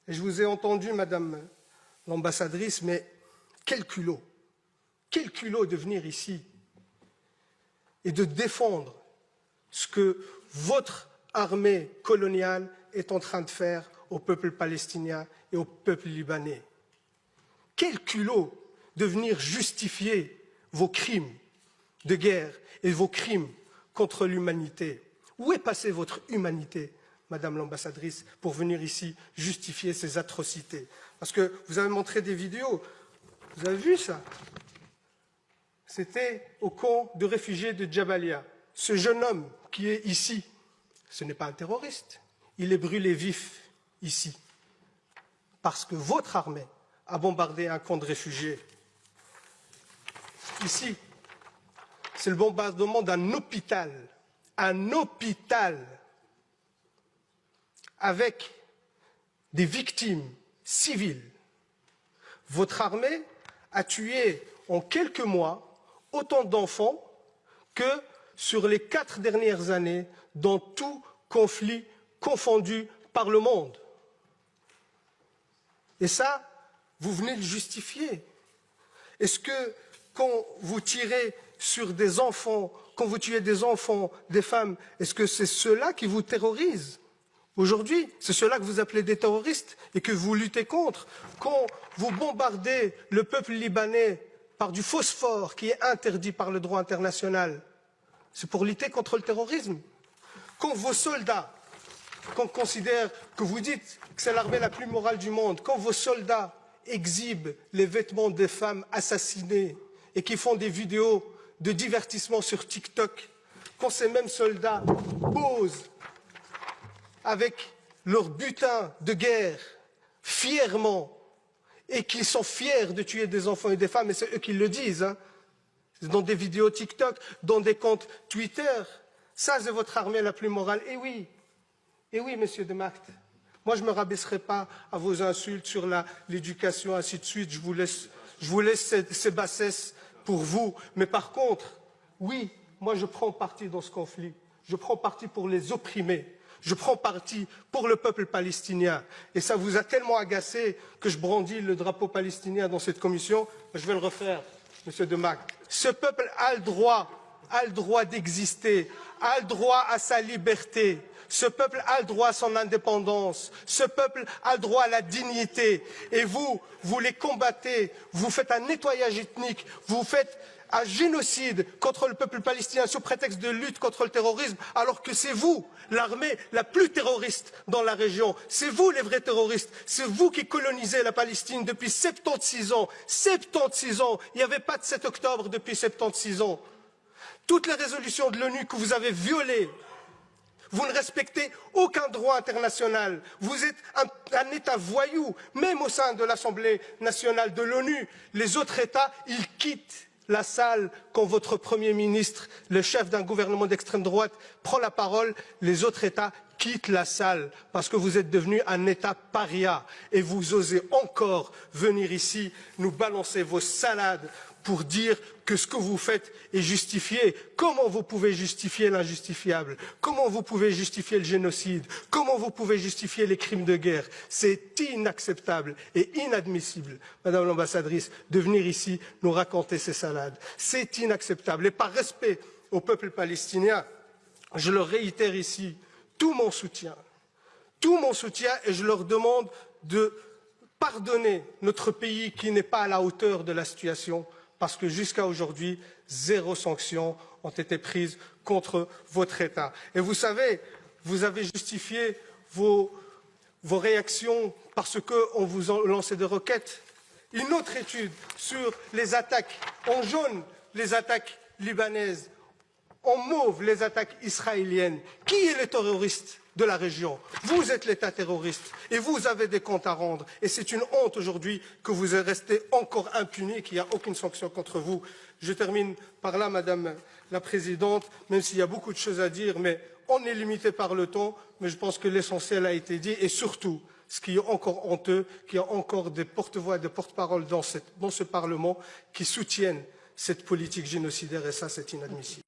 Et je vous ai entendu, Madame l'ambassadrice, mais quel culot de venir ici et de défendre ce que votre armée coloniale est en train de faire au peuple palestinien et au peuple libanais. Quel culot de venir justifier vos crimes de guerre et vos crimes contre l'humanité. Où est passée votre humanité, Madame l'ambassadrice, pour venir ici justifier ces atrocités? Parce que vous avez montré des vidéos, vous avez vu ça? C'était au camp de réfugiés de Jabalia. Ce jeune homme qui est ici, ce n'est pas un terroriste, il est brûlé vif ici, parce que votre armée a bombardé un camp de réfugiés. Ici, c'est le bombardement d'un hôpital, avec des victimes civiles. Votre armée a tué en quelques mois autant d'enfants que sur les 4 dernières années dans tout conflit confondu par le monde. Et ça, vous venez de le justifier. Est-ce que quand vous tirez sur des enfants, quand vous tuez des enfants, des femmes, est-ce que c'est ceux-là qui vous terrorisent? Aujourd'hui, c'est ceux-là que vous appelez des terroristes et que vous luttez contre. Quand vous bombardez le peuple libanais par du phosphore qui est interdit par le droit international, c'est pour lutter contre le terrorisme. Quand vos soldats, qu'on considère, que vous dites que c'est l'armée la plus morale du monde, quand vos soldats exhibent les vêtements des femmes assassinées et qui font des vidéos de divertissement sur TikTok, quand ces mêmes soldats posent avec leur butin de guerre fièrement et qu'ils sont fiers de tuer des enfants et des femmes, et c'est eux qui le disent, hein, dans des vidéos TikTok, dans des comptes Twitter, ça c'est votre armée la plus morale. Et oui, monsieur de Macht, moi je ne me rabaisserai pas à vos insultes sur l'éducation, ainsi de suite, je vous laisse ces bassesses pour vous, mais par contre, oui, moi je prends parti dans ce conflit, je prends parti pour les opprimés. Je prends parti pour le peuple palestinien. Et ça vous a tellement agacé que je brandis le drapeau palestinien dans cette commission. Je vais le refaire, monsieur de Macht. Ce peuple a le droit d'exister, a le droit à sa liberté. Ce peuple a le droit à son indépendance. Ce peuple a le droit à la dignité. Et vous les combattez. Vous faites un nettoyage ethnique. Vous faites un génocide contre le peuple palestinien sous prétexte de lutte contre le terrorisme, alors que c'est vous, l'armée la plus terroriste dans la région. C'est vous les vrais terroristes. C'est vous qui colonisez la Palestine depuis 76 ans. 76 ans. Il n'y avait pas de 7 octobre depuis 76 ans. Toutes les résolutions de l'ONU que vous avez violées, vous ne respectez aucun droit international. Vous êtes un État voyou, même au sein de l'Assemblée nationale de l'ONU. Les autres États, ils quittent la salle quand votre Premier ministre, le chef d'un gouvernement d'extrême droite, prend la parole. Les autres États quittent la salle parce que vous êtes devenu un État paria. Et vous osez encore venir ici nous balancer vos salades pour dire que ce que vous faites est justifié. Comment vous pouvez justifier l'injustifiable? Comment vous pouvez justifier le génocide? Comment vous pouvez justifier les crimes de guerre? C'est inacceptable et inadmissible, Madame l'ambassadrice, de venir ici nous raconter ces salades. C'est inacceptable. Et par respect au peuple palestinien, je leur réitère ici tout mon soutien, et je leur demande de pardonner notre pays qui n'est pas à la hauteur de la situation, parce que jusqu'à aujourd'hui, 0 sanctions ont été prises contre votre État. Et vous savez, vous avez justifié vos réactions parce qu'on vous a lancé des roquettes. Une autre étude sur les attaques en jaune, les attaques libanaises, en mauve, les attaques israéliennes. Qui est le terroriste de la région? Vous êtes l'État terroriste et vous avez des comptes à rendre. Et c'est une honte aujourd'hui que vous restez encore impuni, qu'il n'y a aucune sanction contre vous. Je termine par là, Madame la Présidente, même s'il y a beaucoup de choses à dire, mais on est limité par le temps, mais je pense que l'essentiel a été dit. Et surtout, ce qui est encore honteux, qu'il y a encore des porte-voix et des porte-paroles dans ce Parlement qui soutiennent cette politique génocidaire, et ça, c'est inadmissible.